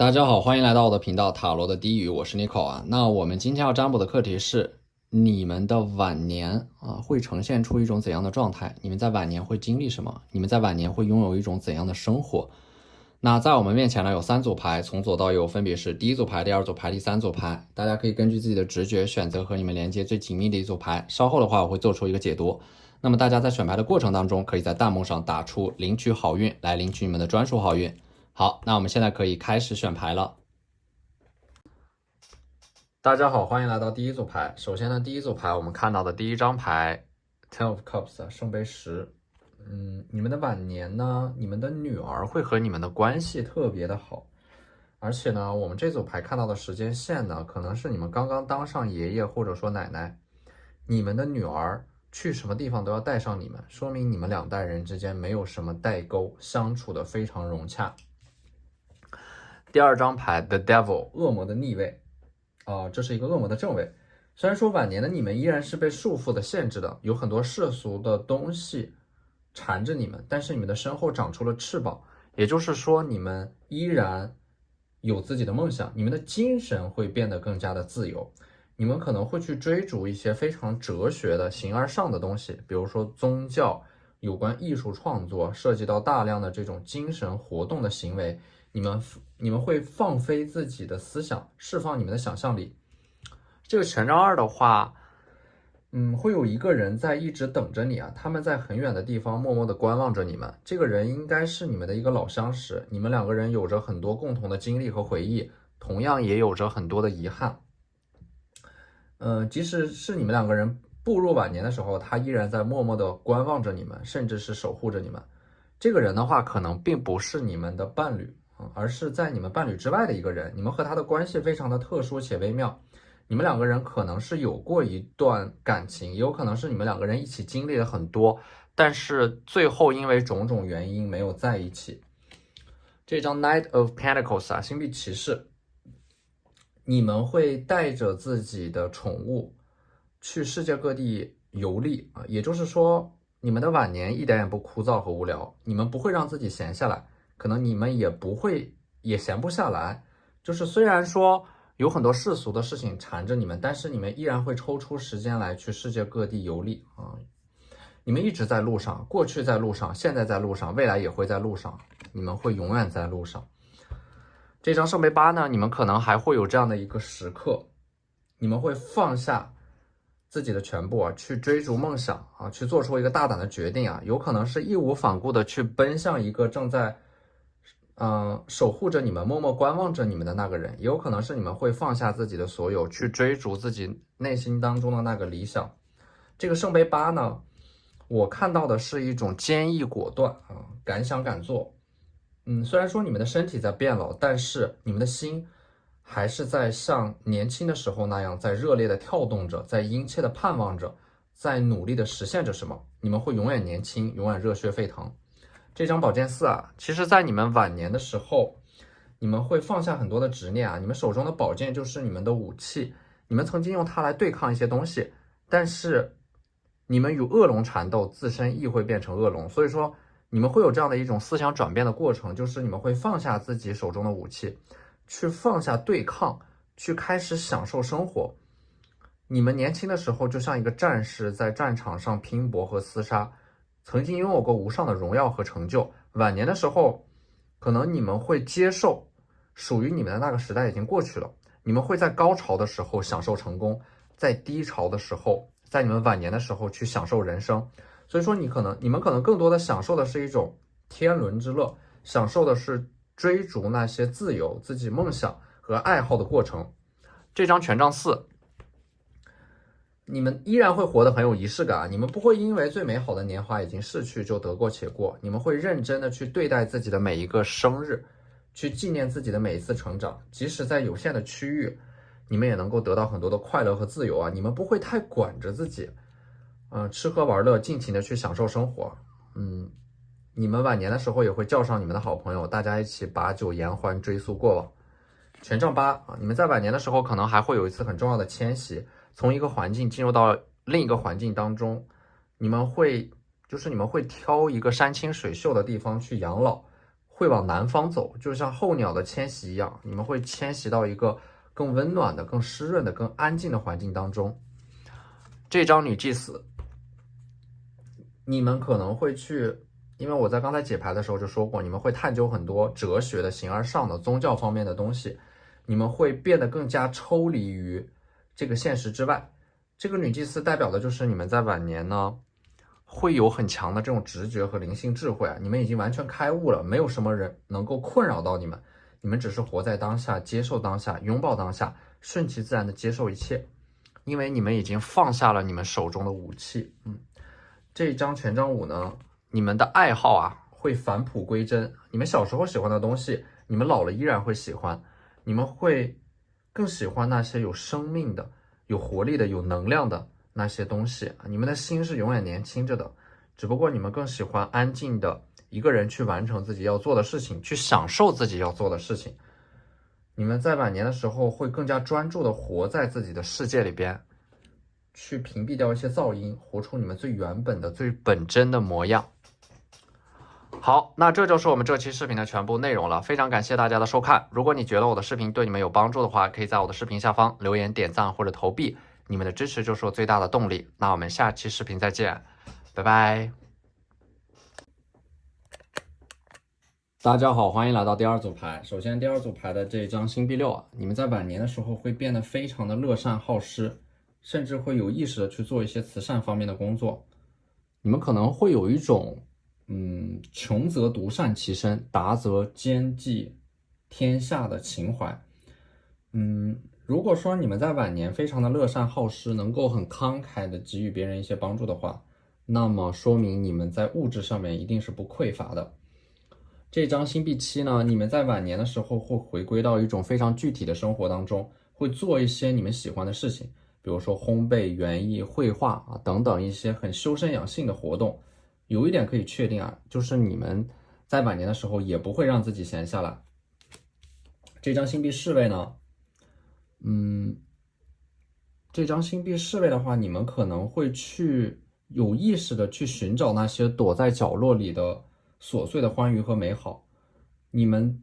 大家好，欢迎来到我的频道塔罗的低语，我是 Nico 啊。那我们今天要占卜的课题是你们的晚年会呈现出一种怎样的状态？你们在晚年会经历什么？你们在晚年会拥有一种怎样的生活？那在我们面前呢有3组牌，从左到右分别是第一组牌、第二组牌、第3组牌。大家可以根据自己的直觉选择和你们连接最紧密的一组牌。稍后的话我会做出一个解读。那么大家在选牌的过程当中，可以在弹幕上打出领取好运来领取你们的专属好运。好，那我们现在可以开始选牌了。大家好，欢迎来到第一组牌。首先呢，第一组牌我们看到的第一张牌 Ten of Cups 圣杯10。你们的晚年呢，你们的女儿会和你们的关系特别的好，而且呢，我们这组牌看到的时间线呢，可能是你们刚刚当上爷爷或者说奶奶，你们的女儿去什么地方都要带上你们，说明你们2代人之间没有什么代沟，相处的非常融洽。第二张牌 The Devil 恶魔的逆位。这是一个恶魔的正位。虽然说晚年的你们依然是被束缚的、限制的，有很多世俗的东西缠着你们，但是你们的身后长出了翅膀，也就是说你们依然有自己的梦想，你们的精神会变得更加的自由。你们可能会去追逐一些非常哲学的形而上的东西，比如说宗教、有关艺术创作，涉及到大量的这种精神活动的行为。你们会放飞自己的思想，释放你们的想象力。这个权杖2的话，会有一个人在一直等着你啊，他们在很远的地方默默地观望着你们。这个人应该是你们的一个老相识，你们2个人有着很多共同的经历和回忆，同样也有着很多的遗憾。即使是你们2个人步入晚年的时候，他依然在默默地观望着你们，甚至是守护着你们。这个人的话，可能并不是你们的伴侣，而是在你们伴侣之外的一个人，你们和他的关系非常的特殊且微妙。你们2个人可能是有过一段感情，也有可能是你们2个人一起经历了很多，但是最后因为种种原因没有在一起。这张 Knight of Pentacles 星币骑士，你们会带着自己的宠物去世界各地游历也就是说你们的晚年一点也不枯燥和无聊，你们不会让自己闲下来，可能你们也闲不下来。就是虽然说有很多世俗的事情缠着你们，但是你们依然会抽出时间来去世界各地游历你们一直在路上，过去在路上，现在在路上，未来也会在路上，你们会永远在路上。这张圣杯8呢，你们可能还会有这样的一个时刻，你们会放下自己的全部去追逐梦想去做出一个大胆的决定有可能是义无反顾的去奔向一个正在守护着你们、默默观望着你们的那个人，也有可能是你们会放下自己的所有，去追逐自己内心当中的那个理想。这个圣杯8呢，我看到的是一种坚毅果断敢想敢做。虽然说你们的身体在变老，但是你们的心还是在像年轻的时候那样，在热烈的跳动着，在殷切的盼望着，在努力的实现着什么。你们会永远年轻，永远热血沸腾。这张宝剑4其实在你们晚年的时候，你们会放下很多的执念你们手中的宝剑就是你们的武器，你们曾经用它来对抗一些东西，但是你们与恶龙缠斗，自身亦会变成恶龙。所以说你们会有这样的一种思想转变的过程，就是你们会放下自己手中的武器，去放下对抗，去开始享受生活。你们年轻的时候就像一个战士，在战场上拼搏和厮杀，曾经拥有过无上的荣耀和成就。晚年的时候，可能你们会接受属于你们的那个时代已经过去了，你们会在高潮的时候享受成功，在低潮的时候，在你们晚年的时候去享受人生。所以说你们可能更多的享受的是一种天伦之乐，享受的是追逐那些自由、自己梦想和爱好的过程。这张权杖4，你们依然会活得很有仪式感你们不会因为最美好的年华已经逝去就得过且过，你们会认真的去对待自己的每一个生日，去纪念自己的每一次成长，即使在有限的区域，你们也能够得到很多的快乐和自由你们不会太管着自己吃喝玩乐，尽情的去享受生活。你们晚年的时候也会叫上你们的好朋友，大家一起把酒言欢，追溯过往。权杖8你们在晚年的时候可能还会有一次很重要的迁徙，从一个环境进入到另一个环境当中，你们会挑一个山清水秀的地方去养老，会往南方走，就像候鸟的迁徙一样，你们会迁徙到一个更温暖的、更湿润的、更安静的环境当中。这张女祭司，你们可能会去，因为我在刚才解牌的时候就说过，你们会探究很多哲学的、形而上的、宗教方面的东西，你们会变得更加抽离于这个现实之外。这个女祭司代表的就是你们在晚年呢，会有很强的这种直觉和灵性智慧啊，你们已经完全开悟了，没有什么人能够困扰到你们，你们只是活在当下，接受当下，拥抱当下，顺其自然的接受一切，因为你们已经放下了你们手中的武器。这张权杖五呢，你们的爱好啊会返璞归真，你们小时候喜欢的东西，你们老了依然会喜欢，你们会更喜欢那些有生命的、有活力的、有能量的那些东西。你们的心是永远年轻着的，只不过你们更喜欢安静的一个人去完成自己要做的事情，去享受自己要做的事情。你们在晚年的时候会更加专注的活在自己的世界里边，去屏蔽掉一些噪音，活出你们最原本的、最本真的模样。好，那这就是我们这期视频的全部内容了，非常感谢大家的收看。如果你觉得我的视频对你们有帮助的话，可以在我的视频下方留言、点赞或者投币，你们的支持就是我最大的动力。那我们下期视频再见，拜拜。大家好，欢迎来到第二组牌。首先，第二组牌的这张星币六啊，你们在晚年的时候会变得非常的乐善好施，甚至会有意识的去做一些慈善方面的工作。你们可能会有一种穷则独善其身，达则兼济天下的情怀。如果说你们在晚年非常的乐善好施，能够很慷慨的给予别人一些帮助的话，那么说明你们在物质上面一定是不匮乏的。这张星币七呢，你们在晚年的时候会回归到一种非常具体的生活当中，会做一些你们喜欢的事情，比如说烘焙、园艺、绘画啊等等一些很修身养性的活动。有一点可以确定啊，就是你们在晚年的时候也不会让自己闲下来。这张星币侍卫呢，这张星币侍卫的话，你们可能会去有意识的去寻找那些躲在角落里的琐碎的欢愉和美好。你们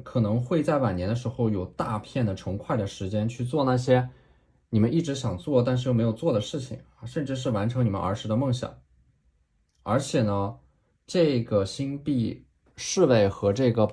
可能会在晚年的时候有大片的成块的时间去做那些你们一直想做但是又没有做的事情，甚至是完成你们儿时的梦想。而且呢，这个星币侍卫和这个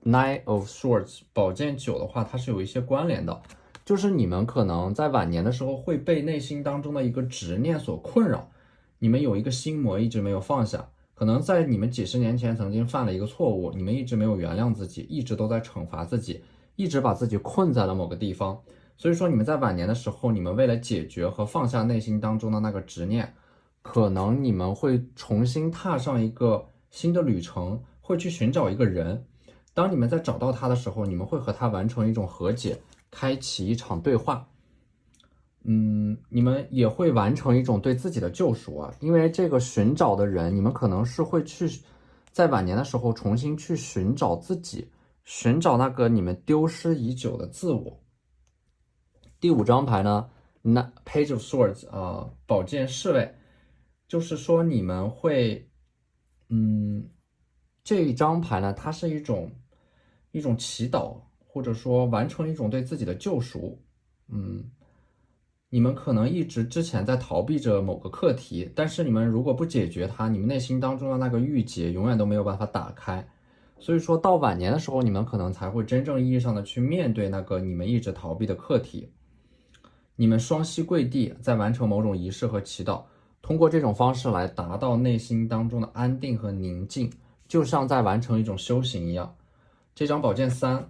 Nine of Swords 宝剑9的话，它是有一些关联的，就是你们可能在晚年的时候会被内心当中的一个执念所困扰，你们有一个心魔一直没有放下，可能在你们几十年前曾经犯了一个错误，你们一直没有原谅自己，一直都在惩罚自己，一直把自己困在了某个地方。所以说你们在晚年的时候，你们为了解决和放下内心当中的那个执念，可能你们会重新踏上一个新的旅程，会去寻找一个人。当你们在找到他的时候，你们会和他完成一种和解，开启一场对话。你们也会完成一种对自己的救赎啊，因为这个寻找的人，你们可能是会去在晚年的时候重新去寻找自己，寻找那个你们丢失已久的自我。第5张牌呢，那 Page of Swords 宝剑侍卫，就是说你们会，这一张牌呢，它是一种祈祷，或者说完成一种对自己的救赎。你们可能一直之前在逃避着某个课题，但是你们如果不解决它，你们内心当中的那个郁结永远都没有办法打开。所以说到晚年的时候，你们可能才会真正意义上的去面对那个你们一直逃避的课题。你们双膝跪地，在完成某种仪式和祈祷，通过这种方式来达到内心当中的安定和宁静，就像在完成一种修行一样。这张宝剑3，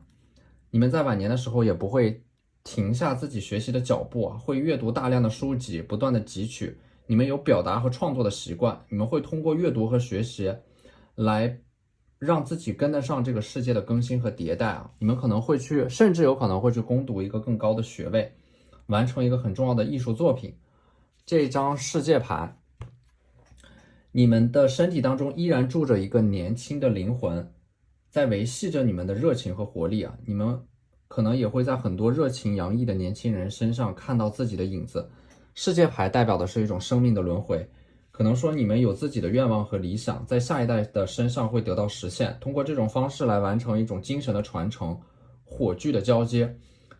你们在晚年的时候也不会停下自己学习的脚步会阅读大量的书籍，不断的汲取。你们有表达和创作的习惯，你们会通过阅读和学习来让自己跟得上这个世界的更新和迭代你们可能会去，甚至有可能会去攻读一个更高的学位，完成一个很重要的艺术作品。这张世界牌，你们的身体当中依然住着一个年轻的灵魂，在维系着你们的热情和活力你们可能也会在很多热情洋溢的年轻人身上看到自己的影子。世界牌代表的是一种生命的轮回，可能说你们有自己的愿望和理想，在下一代的身上会得到实现，通过这种方式来完成一种精神的传承，火炬的交接。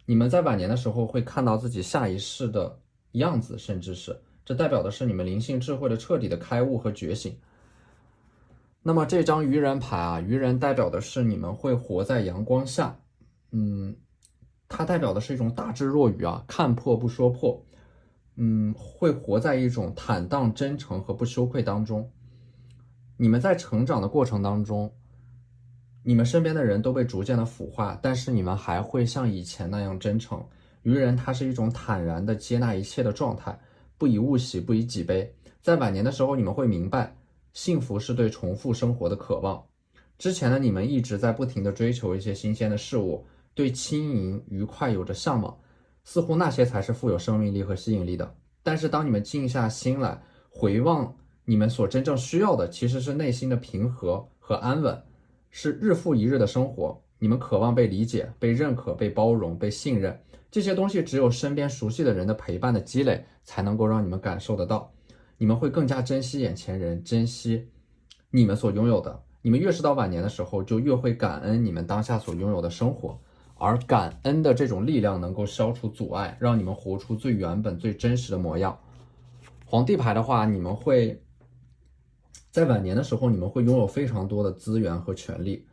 你们在晚年的时候会看到自己下一世的样子，甚至是这代表的是你们灵性智慧的彻底的开悟和觉醒。那么这张愚人牌啊，愚人代表的是你们会活在阳光下，它代表的是一种大智若愚啊，看破不说破，会活在一种坦荡真诚和不羞愧当中。你们在成长的过程当中，你们身边的人都被逐渐的腐化，但是你们还会像以前那样真诚。愚人它是一种坦然的接纳一切的状态，不以物喜，不以己悲。在晚年的时候，你们会明白，幸福是对重复生活的渴望。之前的你们一直在不停地追求一些新鲜的事物，对轻盈愉快有着向往，似乎那些才是富有生命力和吸引力的。但是当你们静下心来回望，你们所真正需要的其实是内心的平和和安稳，是日复一日的生活。你们渴望被理解、被认可、被包容、被信任，这些东西只有身边熟悉的人的陪伴的积累，才能够让你们感受得到。你们会更加珍惜眼前人，珍惜你们所拥有的。你们越是到晚年的时候，就越会感恩你们当下所拥有的生活，而感恩的这种力量能够消除阻碍，让你们活出最原本、最真实的模样。皇帝牌的话，你们会在晚年的时候，你们会拥有非常多的资源和权利。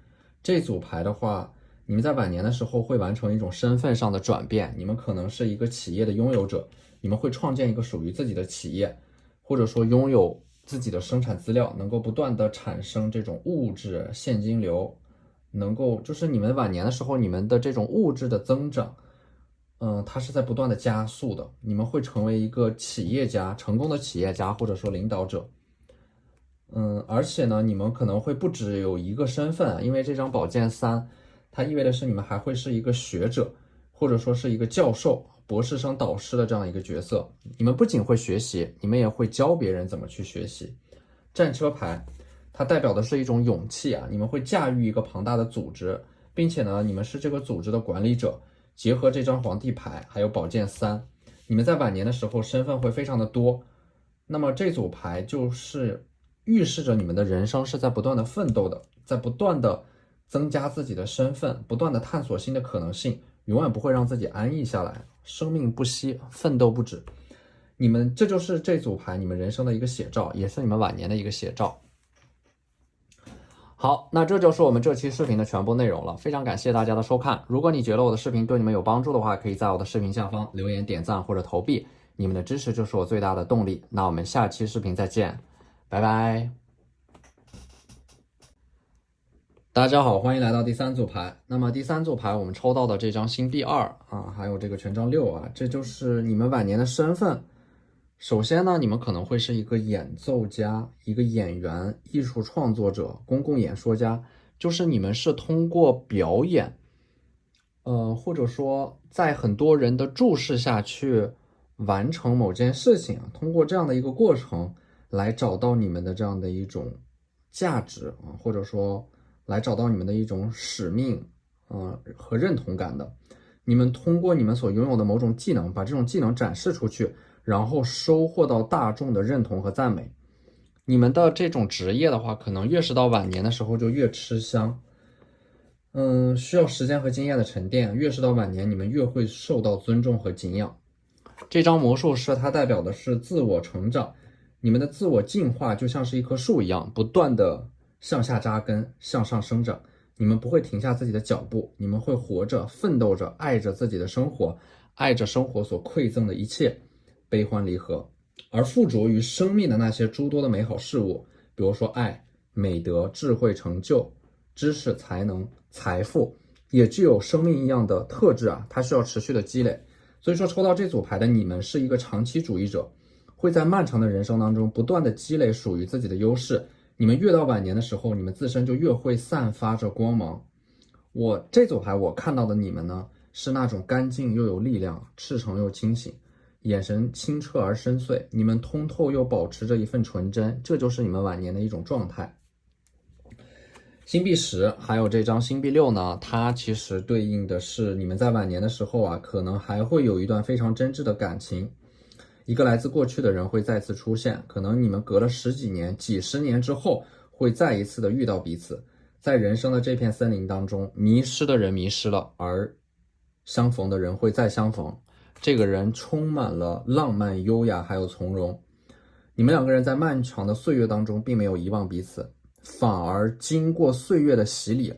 这组牌的话，你们在晚年的时候会完成一种身份上的转变，你们可能是一个企业的拥有者，你们会创建一个属于自己的企业，或者说拥有自己的生产资料，能够不断的产生这种物质现金流，能够就是你们晚年的时候，你们的这种物质的增长，它是在不断的加速的，你们会成为一个企业家，成功的企业家，或者说领导者。而且呢，你们可能会不只有一个身份，因为这张宝剑三，它意味的是你们还会是一个学者，或者说是一个教授、博士生导师的这样一个角色。你们不仅会学习，你们也会教别人怎么去学习。战车牌，它代表的是一种勇气啊，你们会驾驭一个庞大的组织，并且呢，你们是这个组织的管理者。结合这张皇帝牌，还有宝剑三，你们在晚年的时候身份会非常的多。那么这组牌就是预示着你们的人生是在不断的奋斗的，在不断的增加自己的身份，不断的探索新的可能性，永远不会让自己安逸下来，生命不息，奋斗不止。你们这就是这组牌你们人生的一个写照，也是你们晚年的一个写照。好，那这就是我们这期视频的全部内容了，非常感谢大家的收看。如果你觉得我的视频对你们有帮助的话，可以在我的视频下方留言点赞或者投币，你们的支持就是我最大的动力。那我们下期视频再见，拜拜。大家好，欢迎来到第三组牌。那么第三组牌我们抽到的这张星币二啊，还有这个权杖六啊，这就是你们晚年的身份。首先呢，你们可能会是一个演奏家、一个演员、艺术创作者、公共演说家，就是你们是通过表演，或者说在很多人的注视下去完成某件事情，通过这样的一个过程来找到你们的这样的一种价值啊，或者说来找到你们的一种使命，和认同感的。你们通过你们所拥有的某种技能，把这种技能展示出去，然后收获到大众的认同和赞美。你们的这种职业的话，可能越是到晚年的时候就越吃香，需要时间和经验的沉淀，越是到晚年，你们越会受到尊重和敬仰。这张魔术师它代表的是自我成长，你们的自我进化就像是一棵树一样，不断的向下扎根，向上生长。你们不会停下自己的脚步，你们会活着，奋斗着，爱着自己的生活，爱着生活所馈赠的一切，悲欢离合。而附着于生命的那些诸多的美好事物，比如说爱、美德、智慧、成就、知识、才能、财富，也具有生命一样的特质啊，它需要持续的积累。所以说抽到这组牌的你们是一个长期主义者，会在漫长的人生当中不断的积累属于自己的优势。你们越到晚年的时候，你们自身就越会散发着光芒。我这组牌我看到的你们呢，是那种干净又有力量，赤诚又清醒，眼神清澈而深邃，你们通透又保持着一份纯真，这就是你们晚年的一种状态。星币10还有这张星币6呢，它其实对应的是你们在晚年的时候啊，可能还会有一段非常真挚的感情，一个来自过去的人会再次出现，可能你们隔了十几年、几十年之后会再一次的遇到彼此。在人生的这片森林当中，迷失的人迷失了，而相逢的人会再相逢。这个人充满了浪漫、优雅还有从容。你们两个人在漫长的岁月当中并没有遗忘彼此，反而经过岁月的洗礼，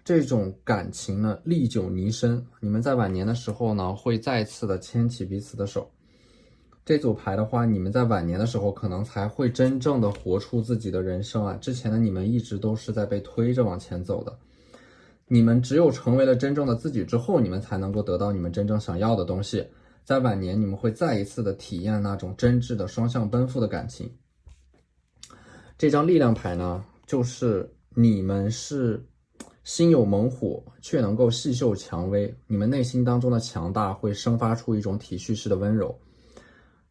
这种感情呢历久弥深。你们在晚年的时候呢会再次的牵起彼此的手。这组牌的话，你们在晚年的时候可能才会真正的活出自己的人生啊！之前的你们一直都是在被推着往前走的。你们只有成为了真正的自己之后，你们才能够得到你们真正想要的东西。在晚年，你们会再一次的体验那种真挚的双向奔赴的感情。这张力量牌呢，就是你们是心有猛虎，却能够细嗅蔷薇。你们内心当中的强大会生发出一种体恤式的温柔。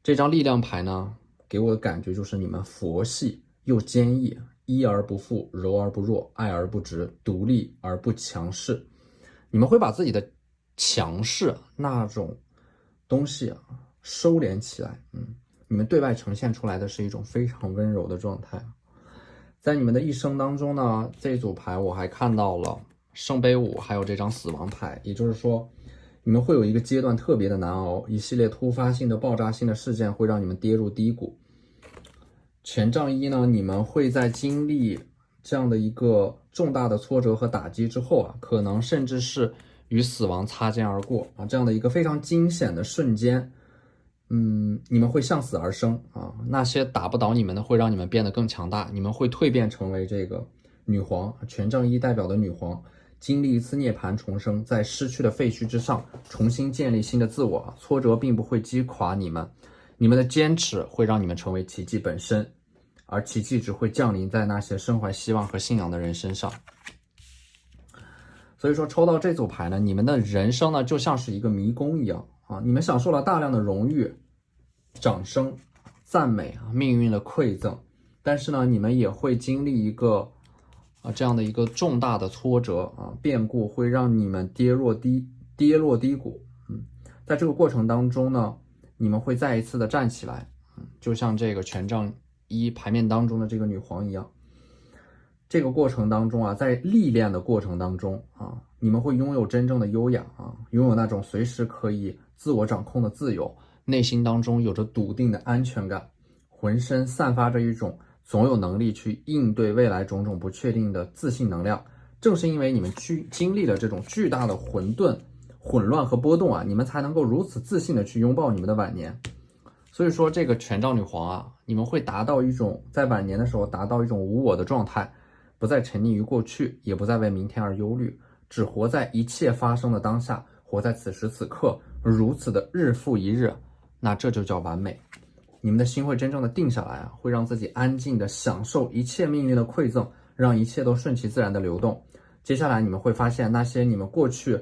这张力量牌呢，给我的感觉就是你们佛系又坚毅，依而不附，柔而不弱，爱而不直，独立而不强势。你们会把自己的强势那种东西啊收敛起来，你们对外呈现出来的是一种非常温柔的状态。在你们的一生当中呢，这组牌我还看到了圣杯五，还有这张死亡牌，也就是说你们会有一个阶段特别的难熬，一系列突发性的爆炸性的事件会让你们跌入低谷。权杖一呢，你们会在经历这样的一个重大的挫折和打击之后啊，可能甚至是与死亡擦肩而过啊，这样的一个非常惊险的瞬间，你们会向死而生啊，那些打不倒你们的会让你们变得更强大，你们会蜕变成为这个女皇，权杖一代表的女皇。经历一次涅槃重生，在失去的废墟之上重新建立新的自我。挫折并不会击垮你们，你们的坚持会让你们成为奇迹本身，而奇迹只会降临在那些身怀希望和信仰的人身上。所以说抽到这组牌呢，你们的人生呢就像是一个迷宫一样啊，你们享受了大量的荣誉、掌声、赞美啊，命运的馈赠，但是呢，你们也会经历一个这样的一个重大的挫折啊，变故会让你们跌落低谷。在这个过程当中呢，你们会再一次的站起来，就像这个权杖一牌面当中的这个女皇一样。这个过程当中啊，在历练的过程当中啊，你们会拥有真正的优雅啊，拥有那种随时可以自我掌控的自由，内心当中有着笃定的安全感，浑身散发着一种总有能力去应对未来种种不确定的自信能量。正是因为你们去经历了这种巨大的混乱和波动啊，你们才能够如此自信的去拥抱你们的晚年。所以说这个权杖女皇啊，你们会达到一种在晚年的时候达到一种无我的状态，不再沉溺于过去，也不再为明天而忧虑，只活在一切发生的当下，活在此时此刻，如此的日复一日，那这就叫完美。你们的心会真正的定下来啊，会让自己安静的享受一切命运的馈赠，让一切都顺其自然的流动。接下来你们会发现，那些你们过去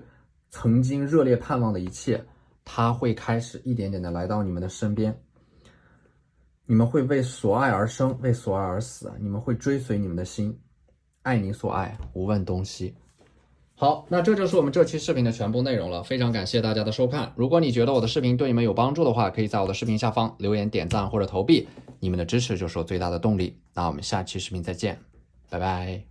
曾经热烈盼望的一切，它会开始一点点的来到你们的身边。你们会为所爱而生，为所爱而死，你们会追随你们的心，爱你所爱，无问东西。好，那这就是我们这期视频的全部内容了，非常感谢大家的收看。如果你觉得我的视频对你们有帮助的话，可以在我的视频下方留言、点赞或者投币，你们的支持就是我最大的动力。那我们下期视频再见，拜拜。